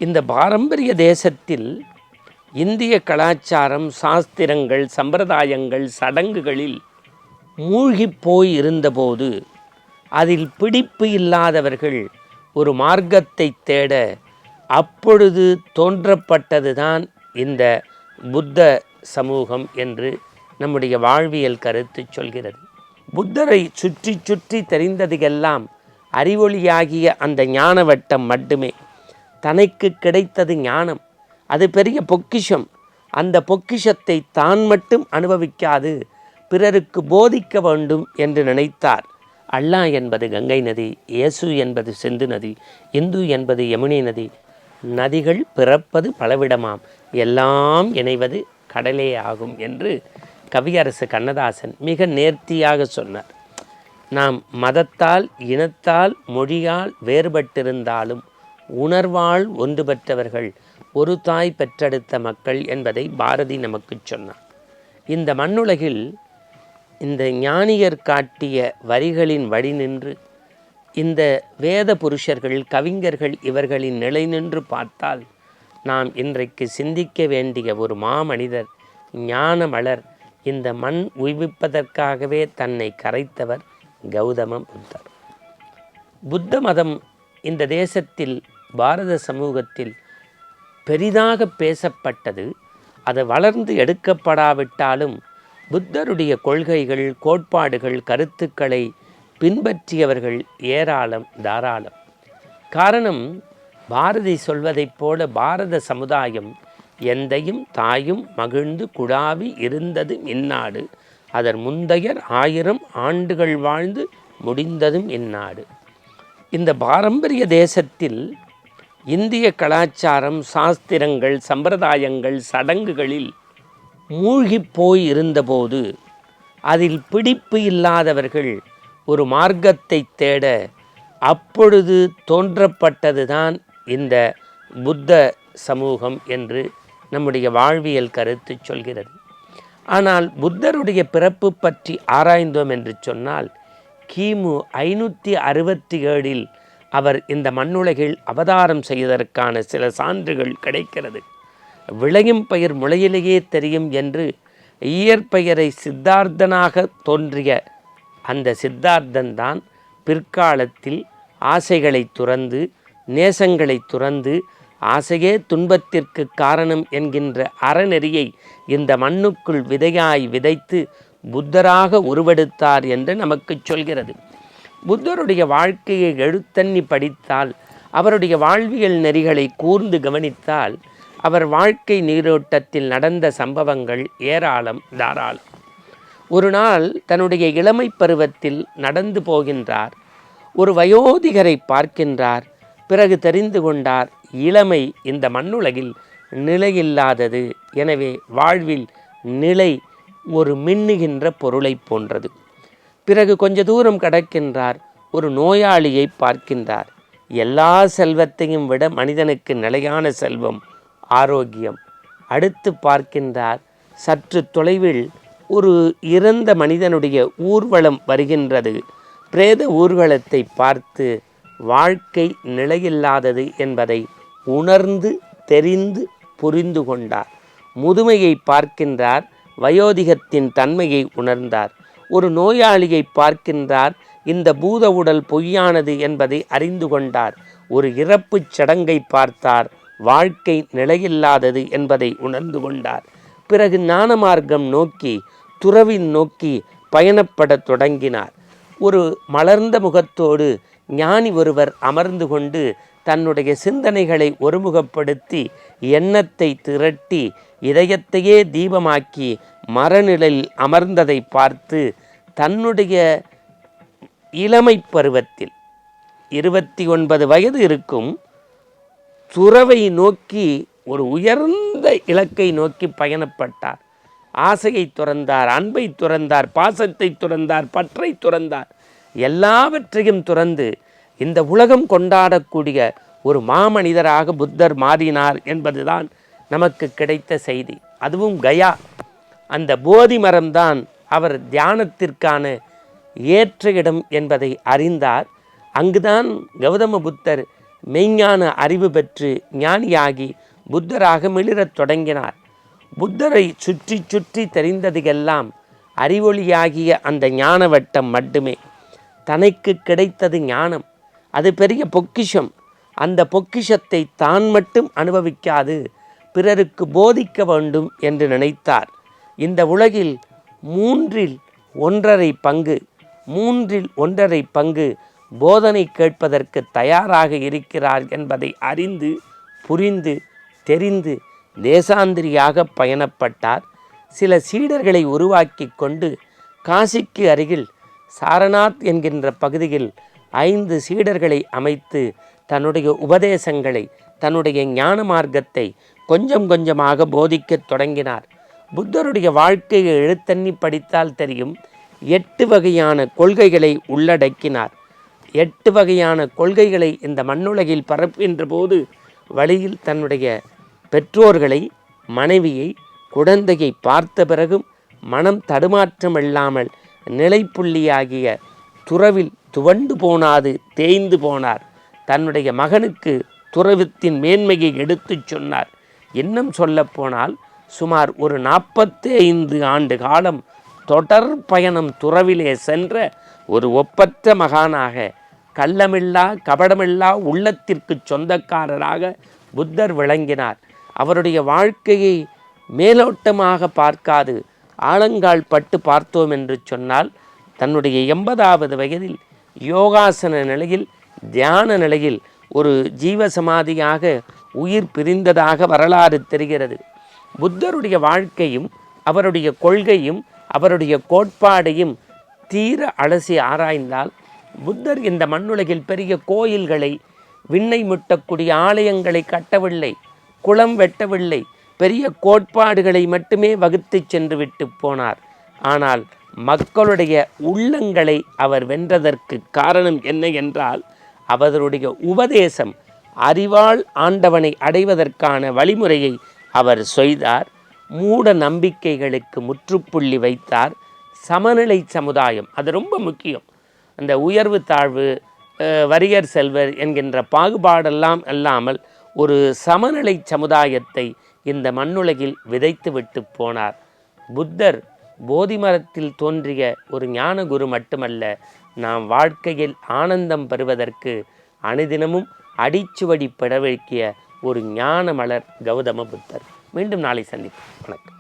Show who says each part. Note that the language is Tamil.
Speaker 1: இந்த பாரம்பரிய தேசத்தில் இந்திய கலாச்சாரம், சாஸ்திரங்கள், சம்பிரதாயங்கள், சடங்குகளில் மூழ்கி போய் இருந்தபோது அதில் பிடிப்பு இல்லாதவர்கள் ஒரு மார்க்கத்தை தேட அப்பொழுது தோன்றப்பட்டதுதான் இந்த புத்த சமூகம் என்று நம்முடைய வாழ்வியல் கருத்து சொல்கிறது. புத்தரை சுற்றி சுற்றி தெரிந்ததுக்கெல்லாம் அறிவொளியாகிய அந்த ஞான வட்டம் மட்டுமே. தனக்கு கிடைத்தது ஞானம், அது பெரிய பொக்கிஷம். அந்த பொக்கிஷத்தை தான் மட்டும் அனுபவிக்காது பிறருக்கு போதிக்க வேண்டும் என்று நினைத்தார். அல்லாஹ் என்பது கங்கை நதி, இயேசு என்பது சிந்து நதி, இந்து என்பது யமுனை நதி. நதிகள் பிறப்பது பலவிடமாம், எல்லாம் இணைவது கடலே ஆகும் என்று கவியரசு கண்ணதாசன் மிக நேர்த்தியாக சொன்னார். நாம் மதத்தால், இனத்தால், மொழியால் வேறுபட்டிருந்தாலும் உணர்வால் ஒன்று பெற்றவர்கள், ஒரு தாய் பெற்றெடுத்த மக்கள் என்பதை பாரதி நமக்கு சொன்னார். இந்த மண்ணுலகில் இந்த ஞானியர் காட்டிய வரிகளின் வழி நின்று இந்த வேத புருஷர்கள், கவிஞர்கள் இவர்களின் நிலை நின்று பார்த்தால் நாம் இன்றைக்கு சிந்திக்க வேண்டிய ஒரு மாமனிதர், ஞான மலர், இந்த மண் உய்விப்பதற்காகவே தன்னை கரைத்தவர் கௌதம புத்தர். புத்த மதம் இந்த தேசத்தில், பாரத சமூகத்தில் பெரிதாக பேசப்பட்டது. அது வளர்ந்து எடுக்கப்படாவிட்டாலும் புத்தருடைய கொள்கைகள், கோட்பாடுகள், கருத்துக்களை பின்பற்றியவர்கள் ஏராளம், தாராளம். காரணம், பாரதி சொல்வதைப் போல பாரத சமுதாயம் எந்தையும் தாயும் மகிழ்ந்து குழாவி இருந்தது இந்நாடு, அதன் முந்தையர் 1000 ஆண்டுகள் வாழ்ந்து முடிந்ததும் இந்நாடு. இந்த பாரம்பரிய தேசத்தில் இந்திய கலாச்சாரம், சாஸ்திரங்கள், சம்பிரதாயங்கள், சடங்குகளில் மூழ்கி போய் இருந்தபோது அதில் பிடிப்பு இல்லாதவர்கள் ஒரு மார்க்கத்தை தேட அப்பொழுது தோன்றப்பட்டதுதான் இந்த புத்த சமூகம் என்று நம்முடைய வாழ்வியல் கருத்து சொல்கிறது. ஆனால் புத்தருடைய பிறப்பு பற்றி ஆராய்ந்தோம் என்று சொன்னால், கிமு 567 அவர் இந்த மண்ணுலகில் அவதாரம் செய்வதற்கான சில சான்றுகள் கிடைக்கிறது. விளையும் பயிர் முளையிலேயே தெரியும் என்று இயற்பெயரை சித்தார்த்தனாக தோன்றிய அந்த சித்தார்த்தன் தான் பிற்காலத்தில் ஆசைகளை துறந்து, நேசங்களை துறந்து, ஆசையே துன்பத்திற்கு காரணம் என்கின்ற அறநெறியை இந்த மண்ணுக்குள் விதையாய் விதைத்து புத்தராக உருவெடுத்தார் என்று நமக்கு சொல்கிறது. புத்தருடைய வாழ்க்கையை எழுத்தண்ணி படித்தால், அவருடைய வாழ்வியல் நெறிகளை கூர்ந்து கவனித்தால், அவர் வாழ்க்கை நீரோட்டத்தில் நடந்த சம்பவங்கள் ஏராளம், தாராளம். ஒரு நாள் தன்னுடைய இளமை பருவத்தில் நடந்து போகின்றார். ஒரு வயோதிகரை பார்க்கின்றார். பிறகு தெரிந்து கொண்டார், இளமை இந்த மண்ணுலகில் நிலையில்லாதது. எனவே வாழ்வில் நிலை ஒரு மின்னுகின்ற பொருளை போன்றது. பிறகு கொஞ்ச தூரம் கடக்கின்றார். ஒரு நோயாளியை பார்க்கின்றார். எல்லா செல்வத்தையும் விட மனிதனுக்கு நிலையான செல்வம் ஆரோக்கியம். அடுத்து பார்க்கின்றார், சற்று தொலைவில் ஒரு இறந்த மனிதனுடைய ஊர்வலம் வருகின்றது. பிரேத ஊர்வலத்தை பார்த்து வாழ்க்கை நிலையில்லாதது என்பதை உணர்ந்து தெரிந்து புரிந்து கொண்டார். முதுமையை பார்க்கின்றார், வயோதிகத்தின் தன்மையை உணர்ந்தார். ஒரு நோயாளியை பார்க்கின்றார், இந்த பூத உடல் பொய்யானது என்பதை அறிந்து கொண்டார். ஒரு இறப்புச் சடங்கை பார்த்தார், வாழ்க்கை நிலையில்லாதது என்பதை உணர்ந்து கொண்டார். பிறகு ஞான மார்க்கம் நோக்கி, துறவின் நோக்கி பயணப்படத் தொடங்கினார். ஒரு மலர்ந்த முகத்தோடு ஞானி ஒருவர் அமர்ந்து கொண்டு தன்னுடைய சிந்தனைகளை ஒருமுகப்படுத்தி, எண்ணத்தை திரட்டி, இதயத்தையே தீபமாக்கி மரநிலையில் அமர்ந்ததை பார்த்து தன்னுடைய இளமை பருவத்தில் 29 வயது இருக்கும் துறவை நோக்கி ஒரு உயர்ந்த இலக்கை நோக்கி பயணப்பட்டார். ஆசையை துறந்தார், அன்பை துறந்தார், பாசத்தை துறந்தார், பற்றை துறந்தார். எல்லாவற்றையும் துறந்து இந்த உலகம் கொண்டாடக்கூடிய ஒரு மாமனிதராக புத்தர் மாறினார் என்பதுதான் நமக்கு கிடைத்த செய்தி. அதுவும் கயா, அந்த போதி மரம்தான் அவர் தியானத்திற்கான ஏற்ற இடம் என்பதை அறிந்தார். அங்குதான் கௌதம புத்தர் மெய்ஞான அறிவு பெற்று ஞானியாகி புத்தராக மிளிரத் தொடங்கினார். புத்தரை சுற்றி சுற்றி தெரிந்ததையெல்லாம் அறிவொளியாகிய அந்த ஞான வட்டம் மட்டுமே. தனக்கு கிடைத்தது ஞானம், அது பெரிய பொக்கிஷம். அந்த பொக்கிஷத்தை தான் மட்டும் அனுபவிக்காது பிறருக்கு போதிக்க வேண்டும் என்று நினைத்தார். இந்த உலகில் மூன்றில் ஒன்றரை பங்கு போதனை கேட்பதற்கு தயாராக இருக்கிறார் என்பதை அறிந்து புரிந்து தெரிந்து தேசாந்திரியாக பயணப்பட்டார். சில சீடர்களை உருவாக்கி கொண்டு காசிக்கு அருகில் சாரநாத் என்கின்ற பகுதியில் 5 சீடர்களை அமைத்து தன்னுடைய உபதேசங்களை, தன்னுடைய ஞான மார்க்கத்தை கொஞ்சம் கொஞ்சமாக போதிக்கத் தொடங்கினார். புத்தருடைய வாழ்க்கையை எழுத்தண்ணி படித்தால் தெரியும். 8 வகையான கொள்கைகளை உள்ளடக்கினார். 8 வகையான கொள்கைகளை இந்த மண்ணுலகில் பரப்புகின்ற போது வழியில் தன்னுடைய பெற்றோர்களை, மனைவியை, குழந்தையை பார்த்த பிறகும் மனம் தடுமாற்றமில்லாமல் நிலைப்புள்ளியாகிய துறவில் துவண்டு போனாது தேய்ந்து போனார். தன்னுடைய மகனுக்கு துறவத்தின் மேன்மையை எடுத்துச் சொன்னார். இன்னும் சொல்லப்போனால் சுமார் ஒரு 45 ஆண்டு காலம் தொடர் பயணம் துறவிலே சென்ற ஒரு ஒப்பற்ற மகானாக, கள்ளமில்லா கபடமில்லா உள்ளத்திற்கு சொந்தக்காரராக புத்தர் விளங்கினார். அவருடைய வாழ்க்கையை மேலோட்டமாக பார்க்காது ஆழங்கால் பட்டு பார்த்தோம் என்று சொன்னால், தன்னுடைய 80வது வயதில் யோகாசன நிலையில், தியான நிலையில் ஒரு ஜீவசமாதியாக உயிர் பிரிந்ததாக வரலாறு தெரிகிறது. புத்தருடைய வாழ்க்கையும் அவருடைய கொள்கையும் அவருடைய கோட்பாடையும் தீர அலசி ஆராய்ந்தால், புத்தர் இந்த மண்ணுலகில் பெரிய கோயில்களை, விண்ணை முட்டக்கூடிய ஆலயங்களை கட்டவில்லை, குளம் வெட்டவில்லை, பெரிய கோட்பாடுகளை மட்டுமே வகுத்து சென்று விட்டு போனார். ஆனால் மக்களுடைய உள்ளங்களை அவர் வென்றதற்கு காரணம் என்ன என்றால், அவருடைய உபதேசம் அறிவால் ஆண்டவனை அடைவதற்கான வழிமுறையை அவர் செய்தார். மூட நம்பிக்கைகளுக்கு முற்றுப்புள்ளி வைத்தார். சமநிலை சமுதாயம், அது ரொம்ப முக்கியம். அந்த உயர்வு தாழ்வு, வறியர் செல்வர் என்கின்ற பாகுபாடெல்லாம் இல்லாமல் ஒரு சமநிலை சமுதாயத்தை இந்த மண்ணுலகில் விதைத்து விட்டு போனார். புத்தர் போதி மரத்தில் தோன்றிய ஒரு ஞான குரு மட்டுமல்ல, நாம் வாழ்க்கையில் ஆனந்தம் பெறுவதற்கு அனுதினமும் அடிச்சுவடி பெற வைக்கிய ஒரு ஞான மலர் கௌதம புத்தர். மீண்டும் நாளை சந்திப்போம். வணக்கம்.